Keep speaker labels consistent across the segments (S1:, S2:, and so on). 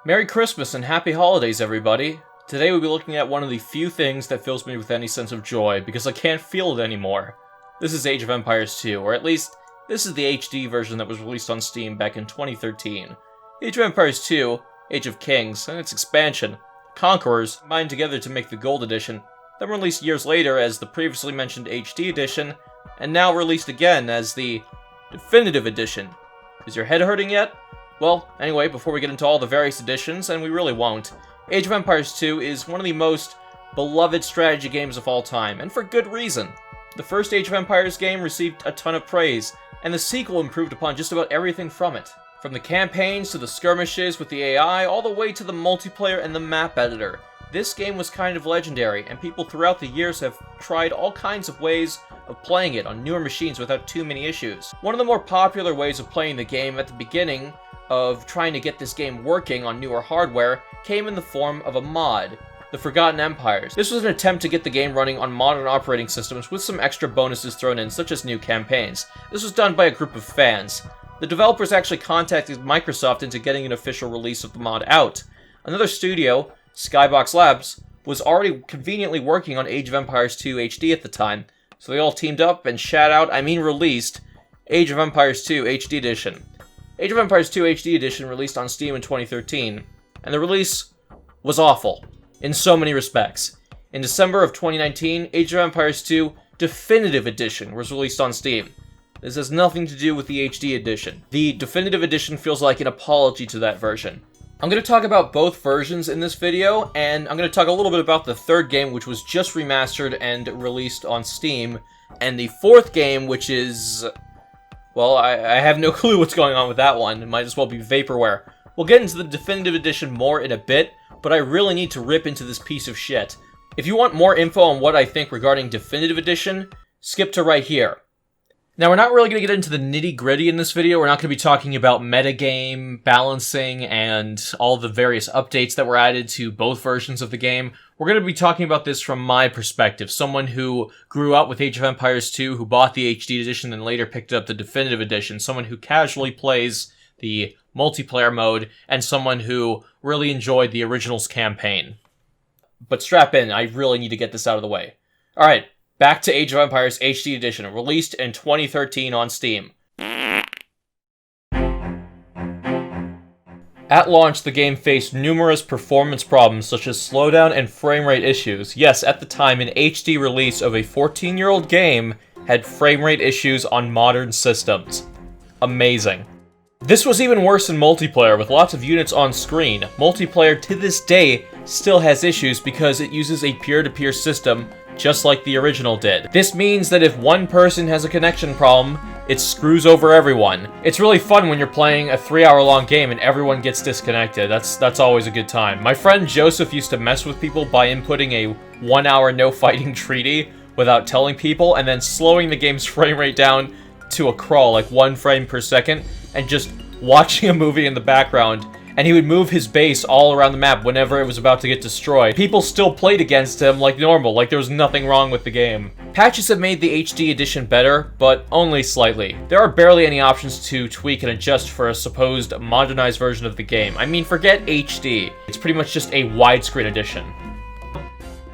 S1: Merry Christmas and Happy Holidays, everybody! Today we'll be looking at one of the few things that fills me with any sense of joy, because I can't feel it anymore. This is Age of Empires 2, or at least, this is the HD version that was released on Steam back in 2013. Age of Empires 2, Age of Kings, and its expansion, Conquerors, combined together to make the Gold Edition, then released years later as the previously mentioned HD Edition, and now released again as the Definitive Edition. Is your head hurting yet? Well, anyway, before we get into all the various editions, and we really won't, Age of Empires 2 is one of the most beloved strategy games of all time, and for good reason. The first Age of Empires game received a ton of praise, and the sequel improved upon just about everything from it. From the campaigns to the skirmishes with the AI, all the way to the multiplayer and the map editor. This game was kind of legendary, and people throughout the years have tried all kinds of ways of playing it on newer machines without too many issues. One of the more popular ways of playing the game at the beginning of trying to get this game working on newer hardware came in the form of a mod, the Forgotten Empires. This was an attempt to get the game running on modern operating systems with some extra bonuses thrown in, such as new campaigns. This was done by a group of fans. The developers actually contacted Microsoft into getting an official release of the mod out. Another studio, Skybox Labs, was already conveniently working on Age of Empires 2 HD at the time, so they all teamed up and released Age of Empires 2 HD Edition. Age of Empires 2 HD Edition released on Steam in 2013, and the release was awful, in so many respects. In December of 2019, Age of Empires 2 Definitive Edition was released on Steam. This has nothing to do with the HD Edition. The Definitive Edition feels like an apology to that version. I'm going to talk about both versions in this video, and I'm going to talk a little bit about the third game, which was just remastered and released on Steam, and the fourth game, which is... well, I have no clue what's going on with that one. It might as well be vaporware. We'll get into the Definitive Edition more in a bit, but I really need to rip into this piece of shit. If you want more info on what I think regarding Definitive Edition, skip to right here. Now, we're not really going to get into the nitty-gritty in this video. We're not going to be talking about metagame, balancing, and all the various updates that were added to both versions of the game. We're going to be talking about this from my perspective, someone who grew up with Age of Empires 2, who bought the HD Edition and later picked up the Definitive Edition, someone who casually plays the multiplayer mode, and someone who really enjoyed the original's campaign. But strap in, I really need to get this out of the way. Alright. Back to Age of Empires HD Edition, released in 2013 on Steam. At launch, the game faced numerous performance problems such as slowdown and frame rate issues. Yes, at the time, an HD release of a 14-year-old game had frame rate issues on modern systems. Amazing. This was even worse in multiplayer, with lots of units on screen. Multiplayer, to this day, still has issues because it uses a peer-to-peer system just like the original did. This means that if one person has a connection problem, it screws over everyone. It's really fun when you're playing a 3-hour-long game and everyone gets disconnected. That's always a good time. My friend Joseph used to mess with people by inputting a 1-hour no-fighting treaty without telling people, and then slowing the game's frame rate down to a crawl, like 1 frame per second, and just watching a movie in the background. And he would move his base all around the map whenever it was about to get destroyed. People still played against him like normal, like there was nothing wrong with the game. Patches have made the HD edition better, but only slightly. There are barely any options to tweak and adjust for a supposed modernized version of the game. I mean, forget HD. It's pretty much just a widescreen edition.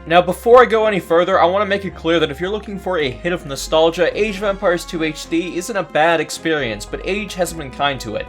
S1: Now, before I go any further, I want to make it clear that if you're looking for a hit of nostalgia, Age of Empires 2 HD isn't a bad experience, but age hasn't been kind to it.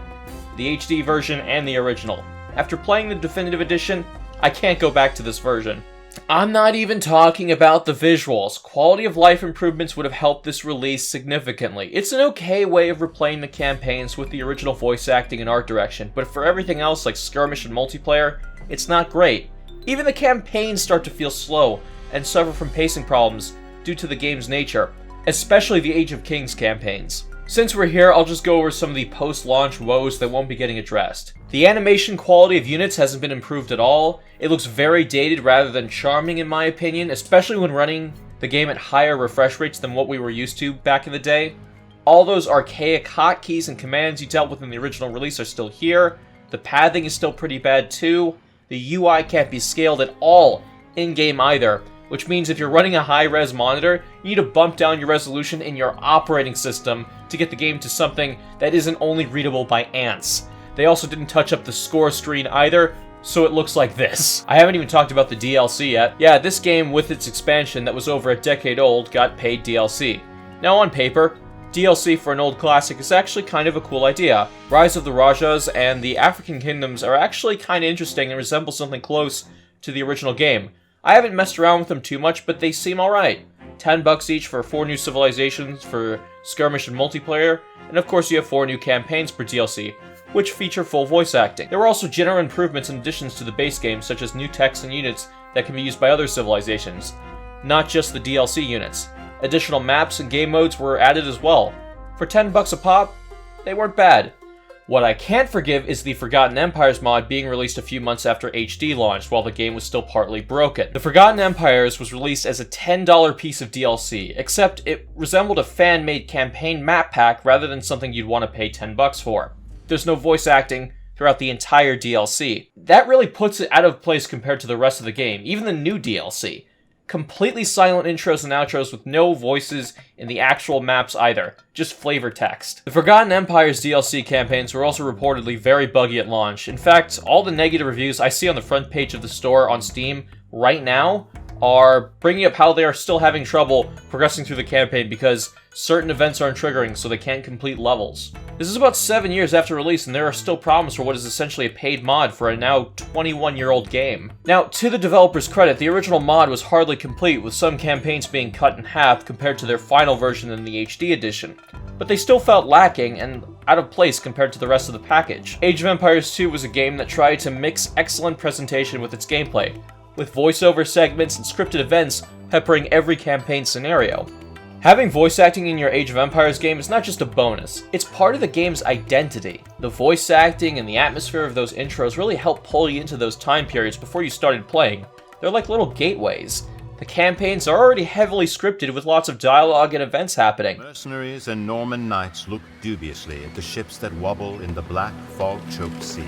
S1: The HD version and the original. After playing the Definitive Edition, I can't go back to this version. I'm not even talking about the visuals. Quality of life improvements would have helped this release significantly. It's an okay way of replaying the campaigns with the original voice acting and art direction, but for everything else like skirmish and multiplayer, it's not great. Even the campaigns start to feel slow and suffer from pacing problems due to the game's nature, especially the Age of Kings campaigns. Since we're here, I'll just go over some of the post-launch woes that won't be getting addressed. The animation quality of units hasn't been improved at all. It looks very dated rather than charming in my opinion, especially when running the game at higher refresh rates than what we were used to back in the day. All those archaic hotkeys and commands you dealt with in the original release are still here. The pathing is still pretty bad too. The UI can't be scaled at all in-game either, which means if you're running a high-res monitor, you need to bump down your resolution in your operating system to get the game to something that isn't only readable by ants. They also didn't touch up the score screen either, So it looks like this. I haven't even talked about the DLC yet. Yeah, this game with its expansion that was over a decade old got paid DLC. Now on paper, DLC for an old classic is actually kind of a cool idea. Rise of the Rajas and the African Kingdoms are actually kind of interesting and resemble something close to the original game. I haven't messed around with them too much, but they seem alright. $10 each for 4 new civilizations for skirmish and multiplayer, and of course you have 4 new campaigns per DLC, which feature full voice acting. There were also general improvements and additions to the base game, such as new techs and units that can be used by other civilizations, not just the DLC units. Additional maps and game modes were added as well. For $10 a pop, they weren't bad. What I can't forgive is the Forgotten Empires mod being released a few months after HD launched, while the game was still partly broken. The Forgotten Empires was released as a $10 piece of DLC, except it resembled a fan-made campaign map pack rather than something you'd want to pay $10 for. There's no voice acting throughout the entire DLC. That really puts it out of place compared to the rest of the game, even the new DLC. Completely silent intros and outros with no voices in the actual maps either, just flavor text. The Forgotten Empires DLC campaigns were also reportedly very buggy at launch. In fact, all the negative reviews I see on the front page of the store on Steam right now are bringing up how they are still having trouble progressing through the campaign because certain events aren't triggering, so they can't complete levels. This is about 7 years after release, and there are still problems for what is essentially a paid mod for a now 21-year-old game. Now, to the developer's credit, the original mod was hardly complete, with some campaigns being cut in half compared to their final version in the HD edition. But they still felt lacking and out of place compared to the rest of the package. Age of Empires 2 was a game that tried to mix excellent presentation with its gameplay, with voiceover segments and scripted events peppering every campaign scenario. Having voice acting in your Age of Empires game is not just a bonus, it's part of the game's identity. The voice acting and the atmosphere of those intros really help pull you into those time periods before you started playing. They're like little gateways. The campaigns are already heavily scripted with lots of dialogue and events happening.
S2: Mercenaries and Norman knights look dubiously at the ships that wobble in the black, fog-choked sea.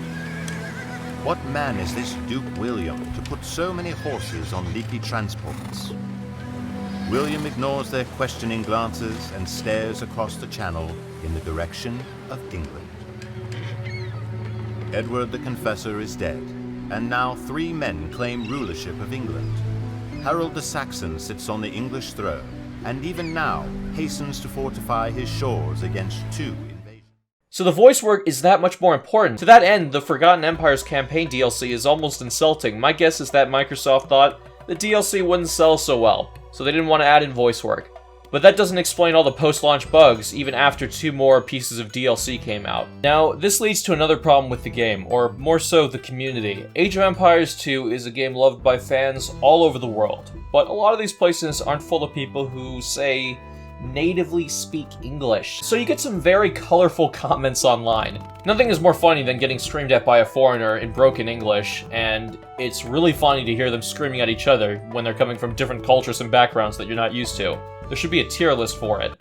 S2: What man is this Duke William to put so many horses on leaky transports? William ignores their questioning glances and stares across the channel in the direction of England. Edward the Confessor is dead, and now 3 men claim rulership of England. Harold the Saxon sits on the English throne, and even now hastens to fortify his shores against 2 invasions.
S1: So the voice work is that much more important. To that end, the Forgotten Empires campaign DLC is almost insulting. My guess is that Microsoft thought the DLC wouldn't sell so well, so they didn't want to add in voice work. But that doesn't explain all the post-launch bugs, even after 2 more pieces of DLC came out. Now, this leads to another problem with the game, or more so, the community. Age of Empires 2 is a game loved by fans all over the world, but a lot of these places aren't full of people who, say, natively speak English. So you get some very colorful comments online. Nothing is more funny than getting screamed at by a foreigner in broken English, and it's really funny to hear them screaming at each other when they're coming from different cultures and backgrounds that you're not used to. There should be a tier list for it.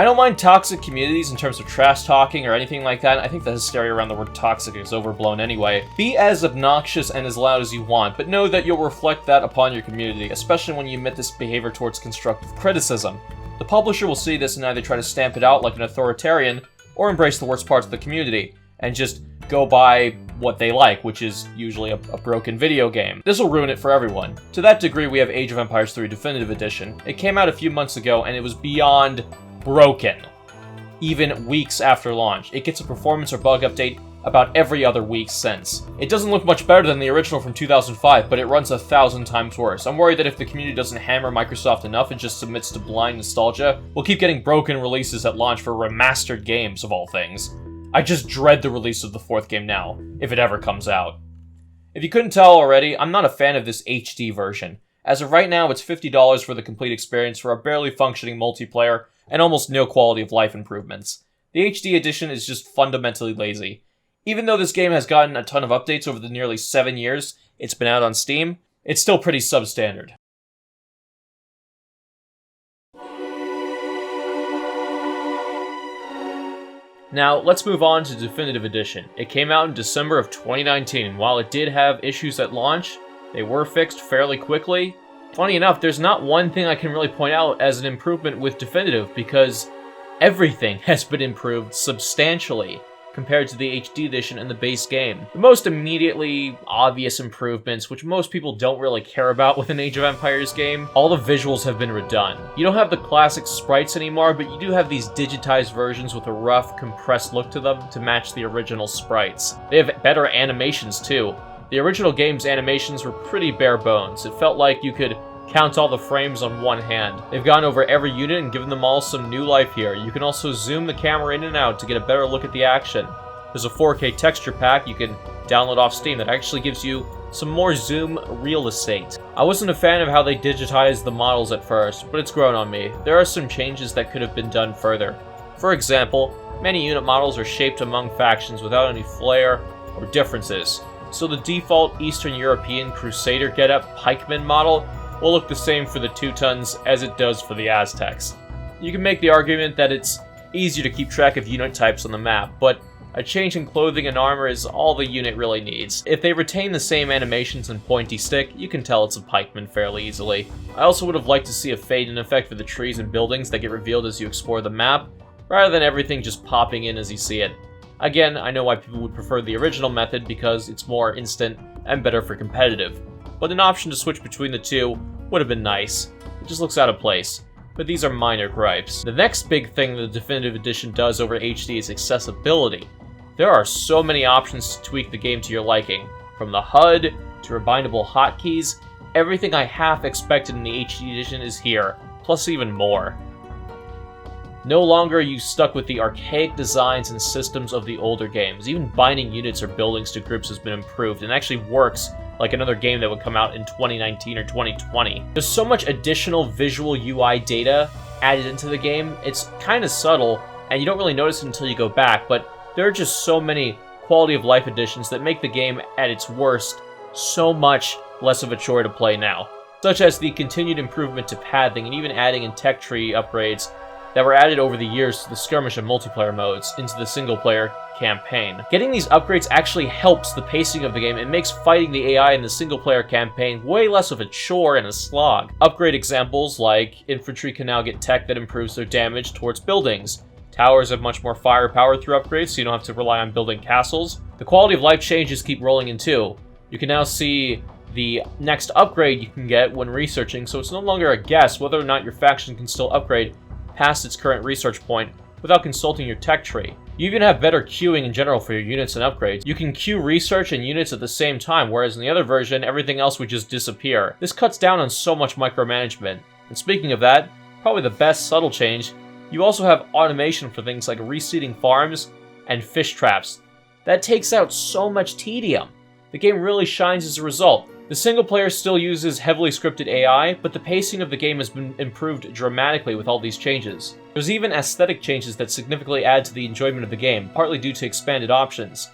S1: I don't mind toxic communities in terms of trash talking or anything like that. I think the hysteria around the word toxic is overblown anyway. Be as obnoxious and as loud as you want, but know that you'll reflect that upon your community, especially when you admit this behavior towards constructive criticism. The publisher will see this and either try to stamp it out like an authoritarian, or embrace the worst parts of the community, and just go by what they like, which is usually a broken video game. This will ruin it for everyone. To that degree, we have Age of Empires 3 Definitive Edition. It came out a few months ago, and it was beyond broken, even weeks after launch. It gets a performance or bug update about every other week since. It doesn't look much better than the original from 2005, but it runs 1,000 times worse. I'm worried that if the community doesn't hammer Microsoft enough and just submits to blind nostalgia, we'll keep getting broken releases at launch for remastered games, of all things. I just dread the release of the 4th game now, if it ever comes out. If you couldn't tell already, I'm not a fan of this HD version. As of right now, it's $50 for the complete experience for a barely functioning multiplayer and almost no quality of life improvements. The HD edition is just fundamentally lazy. Even though this game has gotten a ton of updates over the nearly 7 years it's been out on Steam, it's still pretty substandard. Now, let's move on to Definitive Edition. It came out in December of 2019, and while it did have issues at launch, they were fixed fairly quickly. Funny enough, there's not one thing I can really point out as an improvement with Definitive, because everything has been improved substantially compared to the HD edition and the base game. The most immediately obvious improvements, which most people don't really care about with an Age of Empires game, all the visuals have been redone. You don't have the classic sprites anymore, but you do have these digitized versions with a rough, compressed look to them to match the original sprites. They have better animations too. The original game's animations were pretty bare bones. It felt like you could count all the frames on one hand. They've gone over every unit and given them all some new life here. You can also zoom the camera in and out to get a better look at the action. There's a 4K texture pack you can download off Steam that actually gives you some more zoom real estate. I wasn't a fan of how they digitized the models at first, but it's grown on me. There are some changes that could have been done further. For example, many unit models are shaped among factions without any flair or differences. So the default Eastern European Crusader getup pikeman model will look the same for the Teutons as it does for the Aztecs. You can make the argument that it's easier to keep track of unit types on the map, but a change in clothing and armor is all the unit really needs. If they retain the same animations and pointy stick, you can tell it's a pikeman fairly easily. I also would have liked to see a fade-in effect for the trees and buildings that get revealed as you explore the map, rather than everything just popping in as you see it. Again, I know why people would prefer the original method because it's more instant and better for competitive, but an option to switch between the two would have been nice. It just looks out of place. But these are minor gripes. The next big thing the Definitive Edition does over HD is accessibility. There are so many options to tweak the game to your liking. From the HUD to rebindable hotkeys, everything I half expected in the HD edition is here, plus even more. No longer are you stuck with the archaic designs and systems of the older games. Even binding units or buildings to groups has been improved and actually works like another game that would come out in 2019 or 2020. There's so much additional visual UI data added into the game, it's kind of subtle, and you don't really notice it until you go back, but there are just so many quality of life additions that make the game, at its worst, so much less of a chore to play now. Such as the continued improvement to pathing and even adding in tech tree upgrades that were added over the years to the skirmish and multiplayer modes into the single-player campaign. Getting these upgrades actually helps the pacing of the game and makes fighting the AI in the single-player campaign way less of a chore and a slog. Upgrade examples like infantry can now get tech that improves their damage towards buildings. Towers have much more firepower through upgrades, so you don't have to rely on building castles. The quality of life changes keep rolling in too. You can now see the next upgrade you can get when researching, so it's no longer a guess whether or not your faction can still upgrade past its current research point without consulting your tech tree. You even have better queuing in general for your units and upgrades. You can queue research and units at the same time, whereas in the other version, everything else would just disappear. This cuts down on so much micromanagement. And speaking of that, probably the best subtle change, you also have automation for things like reseeding farms and fish traps. That takes out so much tedium. The game really shines as a result. The single player still uses heavily scripted AI, but the pacing of the game has been improved dramatically with all these changes. There's even aesthetic changes that significantly add to the enjoyment of the game, partly due to expanded options.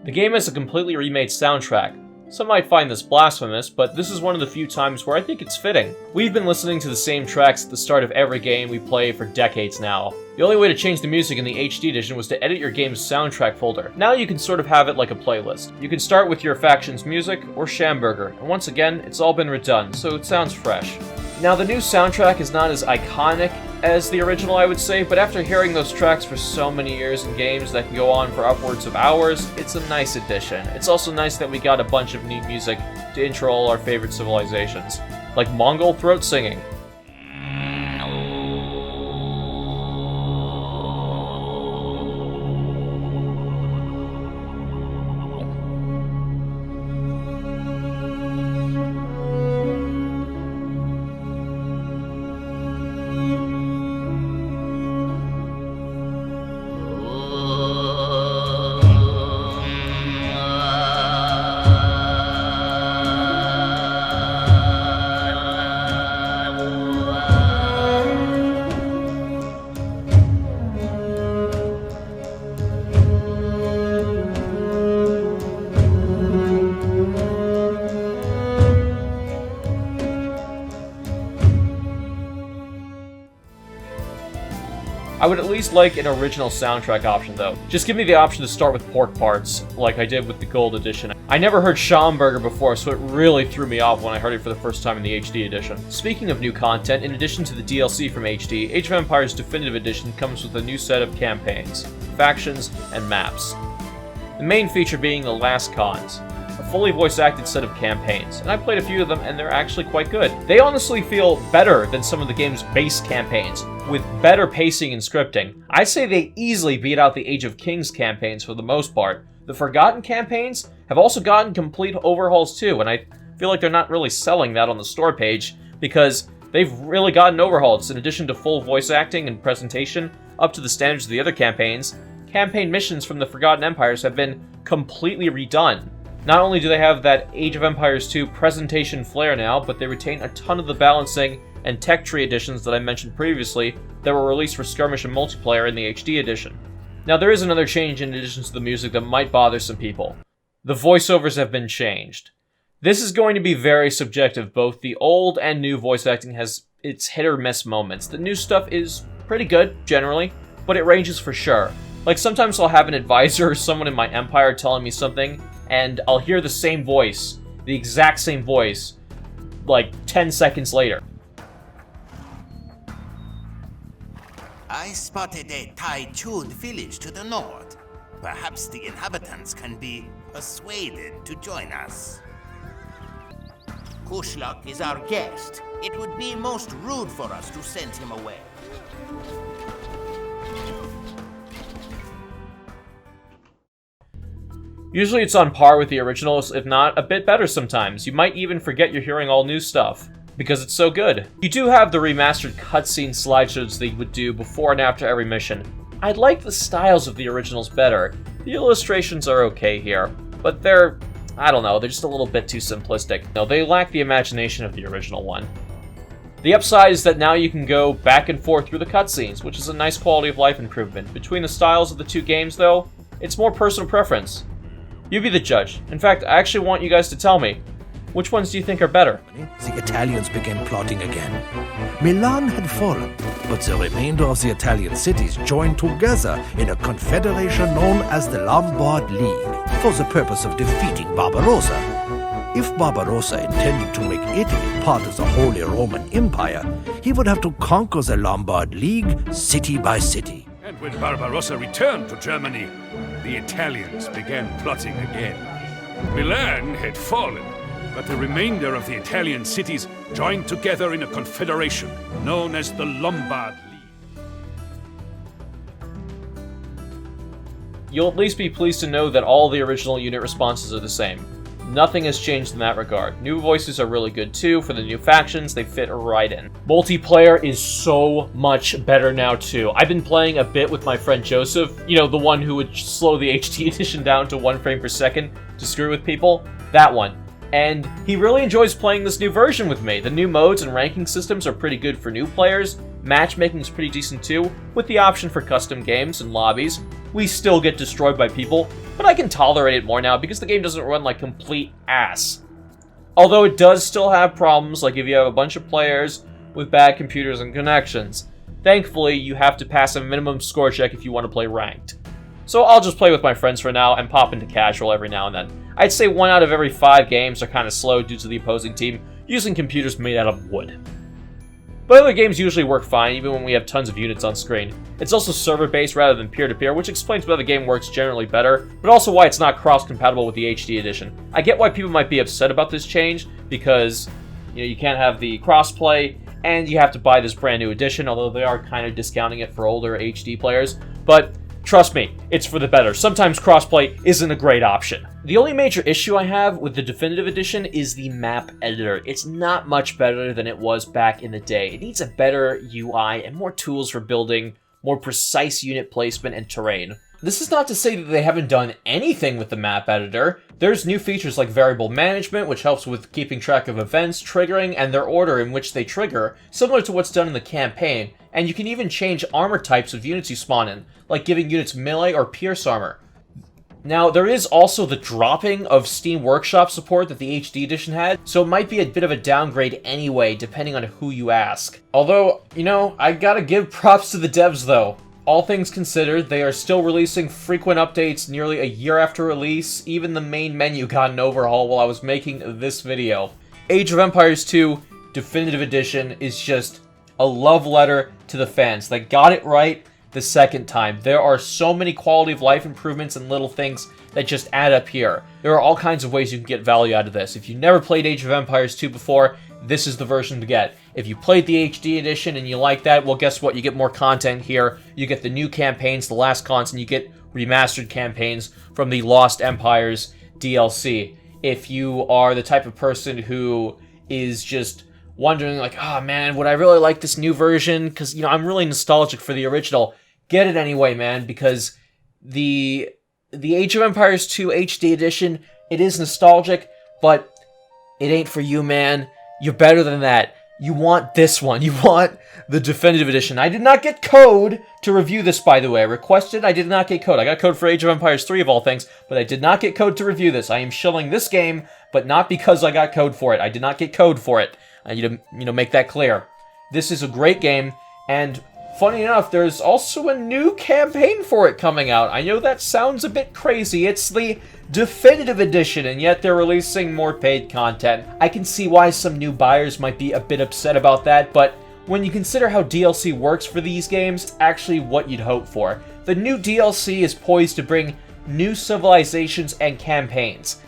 S1: The game has a completely remade soundtrack. Some might find this blasphemous, but this is one of the few times where I think it's fitting. We've been listening to the same tracks at the start of every game we play for decades now. The only way to change the music in the HD edition was to edit your game's soundtrack folder. Now you can sort of have it like a playlist. You can start with your faction's music or Schamberger, and once again, it's all been redone, so it sounds fresh. Now the new soundtrack is not as iconic as the original, I would say, but after hearing those tracks for so many years in games that can go on for upwards of hours, it's a nice addition. It's also nice that we got a bunch of neat music to intro all our favorite civilizations, like Mongol throat singing. I would at least like an original soundtrack option though. Just give me the option to start with pork parts, like I did with the Gold Edition. I never heard Schaumburger before, so it really threw me off when I heard it for the first time in the HD edition. Speaking of new content, in addition to the DLC from HD, Age of Empires Definitive Edition comes with a new set of campaigns, factions, and maps. The main feature being the Last Cons, a fully voice-acted set of campaigns, and I played a few of them and they're actually quite good. They honestly feel better than some of the game's base campaigns, with better pacing and scripting. I'd say they easily beat out the Age of Kings campaigns for the most part. The Forgotten campaigns have also gotten complete overhauls too, and I feel like they're not really selling that on the store page, because they've really gotten overhauls. In addition to full voice acting and presentation, up to the standards of the other campaigns, campaign missions from the Forgotten Empires have been completely redone. Not only do they have that Age of Empires 2 presentation flair now, but they retain a ton of the balancing and tech tree additions that I mentioned previously that were released for skirmish and multiplayer in the HD edition. Now there is another change in addition to the music that might bother some people. The voiceovers have been changed. This is going to be very subjective. Both the old and new voice acting has its hit or miss moments. The new stuff is pretty good, generally, but it ranges for sure. Like sometimes I'll have an advisor or someone in my empire telling me something, and I'll hear the same voice, the exact same voice, like 10 seconds later.
S3: I spotted a Tai-Chud village to the north. Perhaps the inhabitants can be persuaded to join us. Kushluk is our guest. It would be most rude for us to send him away.
S1: Usually it's on par with the originals, if not a bit better sometimes. You might even forget you're hearing all new stuff, because it's so good. You do have the remastered cutscene slideshows they would do before and after every mission. I like the styles of the originals better. The illustrations are okay here, but they're, I don't know, they're just a little bit too simplistic. No, they lack the imagination of the original one. The upside is that now you can go back and forth through the cutscenes, which is a nice quality of life improvement. Between the styles of the two games though, it's more personal preference. You be the judge. In fact, I actually want you guys to tell me, which ones do you think are better?
S4: The Italians began plotting again. Milan had fallen, but the remainder of the Italian cities joined together in a confederation known as the Lombard League for the purpose of defeating Barbarossa. If Barbarossa intended to make Italy part of the Holy Roman Empire, he would have to conquer the Lombard League city by city.
S5: And when Barbarossa returned to Germany, the Italians began plotting again. Milan had fallen, but the remainder of the Italian cities joined together in a confederation known as the Lombard League.
S1: You'll at least be pleased to know that all the original unit responses are the same. Nothing has changed in that regard. New voices are really good too. For the new factions, they fit right in. Multiplayer is so much better now too. I've been playing a bit with my friend Joseph, you know, the one who would slow the HD edition down to 1 frame per second to screw with people. That one. And he really enjoys playing this new version with me. The new modes and ranking systems are pretty good for new players. Matchmaking is pretty decent too, with the option for custom games and lobbies. We still get destroyed by people, but I can tolerate it more now because the game doesn't run like complete ass. Although it does still have problems, like if you have a bunch of players with bad computers and connections. Thankfully, you have to pass a minimum score check if you want to play ranked. So I'll just play with my friends for now and pop into casual every now and then. I'd say 1 out of every 5 games are kind of slow due to the opposing team using computers made out of wood. But other games usually work fine, even when we have tons of units on screen. It's also server-based rather than peer-to-peer, which explains why the game works generally better, but also why it's not cross-compatible with the HD edition. I get why people might be upset about this change, because you can't have the cross-play, and you have to buy this brand new edition, although they are kind of discounting it for older HD players. But trust me, it's for the better. Sometimes crossplay isn't a great option. The only major issue I have with the Definitive Edition is the map editor. It's not much better than it was back in the day. It needs a better UI and more tools for building more precise unit placement and terrain. This is not to say that they haven't done anything with the map editor. There's new features like variable management, which helps with keeping track of events, triggering, and their order in which they trigger, similar to what's done in the campaign. And you can even change armor types of units you spawn in, like giving units melee or pierce armor. Now, there is also the dropping of Steam Workshop support that the HD edition had, so it might be a bit of a downgrade anyway, depending on who you ask. Although, I gotta give props to the devs though. all things considered, they are still releasing frequent updates nearly a year after release. Even the main menu got an overhaul while I was making this video. Age of Empires 2 Definitive Edition is just a love letter to the fans. They got it right the second time. There are so many quality of life improvements and little things that just add up here. There are all kinds of ways you can get value out of this. If you never played Age of Empires 2 before, this is the version to get. If you played the HD edition and you like that, well, guess what? You get more content here. You get the new campaigns, the last cons, and you get remastered campaigns from the Lost Empires DLC. If you are the type of person who is just wondering, like, oh man, would I really like this new version? Because, you know, I'm really nostalgic for the original. Get it anyway, man, because the Age of Empires 2 HD edition, it is nostalgic, but it ain't for you, man. You're better than that. You want this one. You want the Definitive Edition. I did not get code to review this, by the way. I requested, I did not get code. I got code for Age of Empires 3 of all things, but I did not get code to review this. I am shilling this game, but not because I got code for it. I did not get code for it. I need to, make that clear. This is a great game, and funny enough, there's also a new campaign for it coming out. I know that sounds a bit crazy. It's the Definitive Edition, and yet they're releasing more paid content. I can see why some new buyers might be a bit upset about that, but when you consider how DLC works for these games, it's actually what you'd hope for. The new DLC is poised to bring new civilizations and campaigns.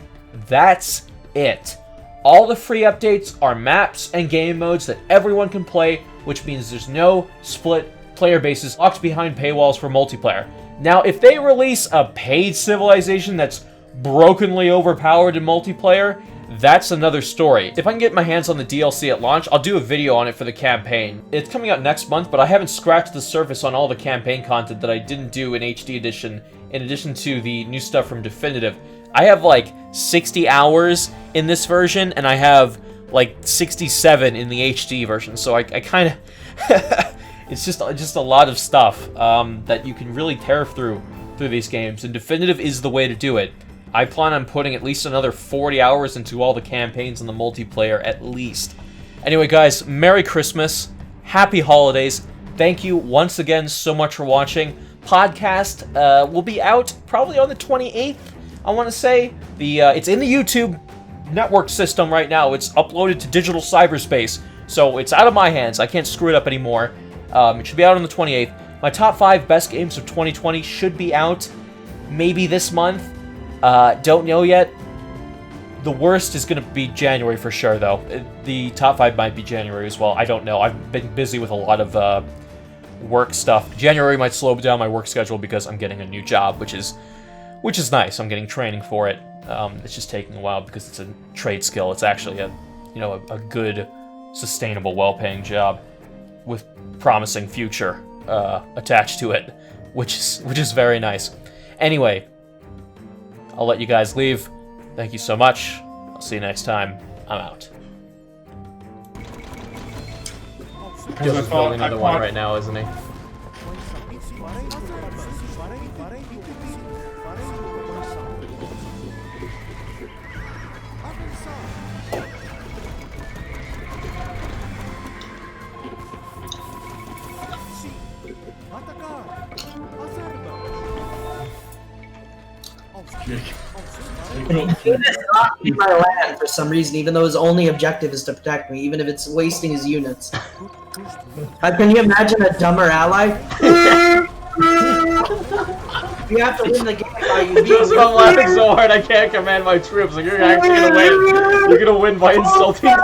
S1: That's it. All the free updates are maps and game modes that everyone can play, which means there's no split player bases locked behind paywalls for multiplayer. Now, if they release a paid civilization that's brokenly overpowered in multiplayer, that's another story. If I can get my hands on the DLC at launch, I'll do a video on it for the campaign. It's coming out next month, but I haven't scratched the surface on all the campaign content that I didn't do in HD edition, in addition to the new stuff from Definitive. I have like 60 hours in this version, and I have like 67 in the HD version, so I kind of... it's just a lot of stuff that you can really tear through these games, and Definitive is the way to do it. I plan on putting at least another 40 hours into all the campaigns and the multiplayer, at least. Anyway, guys, Merry Christmas, Happy Holidays, thank you once again so much for watching. Podcast will be out probably on the 28th, I want to say. It's in the YouTube network system right now. It's uploaded to digital cyberspace, so it's out of my hands. I can't screw it up anymore. It should be out on the 28th. My top 5 best games of 2020 should be out maybe this month. Don't know yet. The worst is going to be January for sure, though. The top 5 might be January as well. I don't know. I've been busy with a lot of work stuff. January might slow down my work schedule because I'm getting a new job, which is nice. I'm getting training for it. It's just taking a while because it's a trade skill. It's actually a good, sustainable, well-paying job with promising future attached to it, which is very nice. Anyway, I'll let you guys leave. Thank you so much. I'll see you next time. I'm out. Joe's building another one right now, isn't he?
S6: He does not keep my land for some reason, even though his only objective is to protect me, even if it's wasting his units. Can you imagine a dumber ally? You have to win the game by you.
S1: Just I'm laughing so hard I can't command my troops. Like, you're actually gonna win. You're gonna win by insulting me.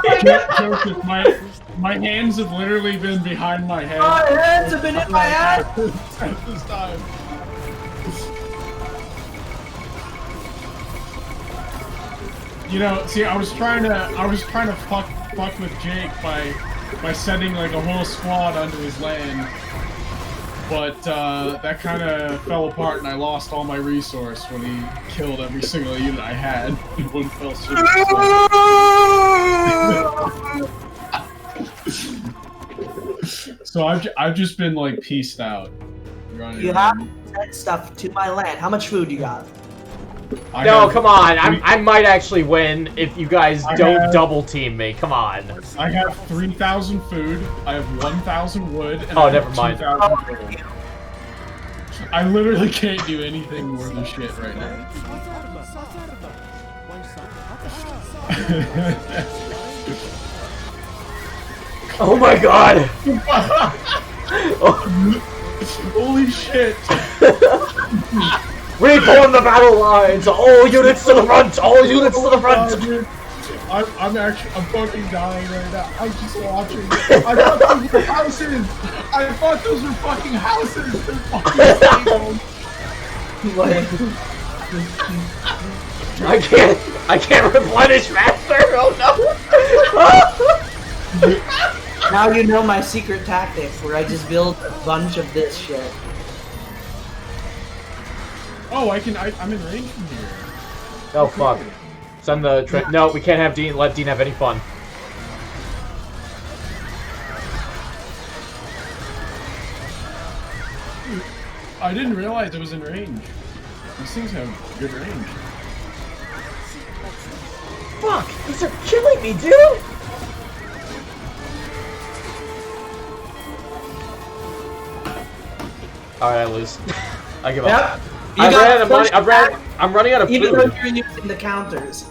S7: My hands have literally been behind my head.
S6: My hands have been in my head
S7: at this time. You know, see, I was trying to fuck with Jake by sending like a whole squad onto his land, but that kind of fell apart, and I lost all my resource when he killed every single unit I had in one fell swoop. So I've just been like pieced out.
S6: You have sent stuff to my land. How much food you got?
S1: No, come on. I might actually win if you guys don't double team me. Come on.
S7: I have 3,000 food. I have 1,000 wood. And
S1: oh, never mind.
S7: I literally can't do anything more than shit right now.
S1: Oh my god!
S7: Holy shit!
S1: Reform the battle lines! All units to the front! All units to the front!
S7: I'm fucking dying right now. I'm just watching. I thought those were houses! I thought those were fucking houses! They're fucking
S1: I can't replenish faster! Oh no!
S6: Now you know my secret tactic, where I just build a bunch of this shit.
S7: Oh, I'm in range from here.
S1: Oh fuck. Send the no, we can't have Dean. Let Dean have any fun.
S7: I didn't realize it was in range. These things have good range.
S1: Fuck! These are killing me, dude! Alright, I lose. I give up.
S6: Yep.
S1: I'm running out of food.
S6: Even though you're using the counters.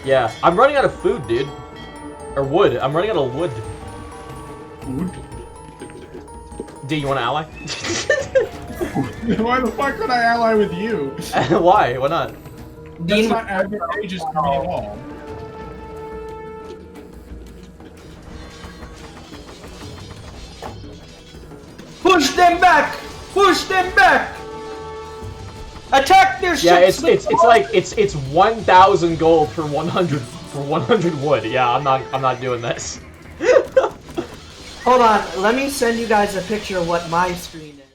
S1: Yeah, I'm running out of food, dude. Or wood. I'm running out of wood.
S7: Wood?
S1: D, you want to ally?
S7: Why the fuck would I ally with you?
S1: Why? Why not?
S7: That's not advantageous to me at all.
S6: Push them back! Push them back! Attack their ships!
S1: Yeah, it's 1,000 gold for 100 wood. Yeah, I'm not doing this.
S6: Hold on, let me send you guys a picture of what my screen is.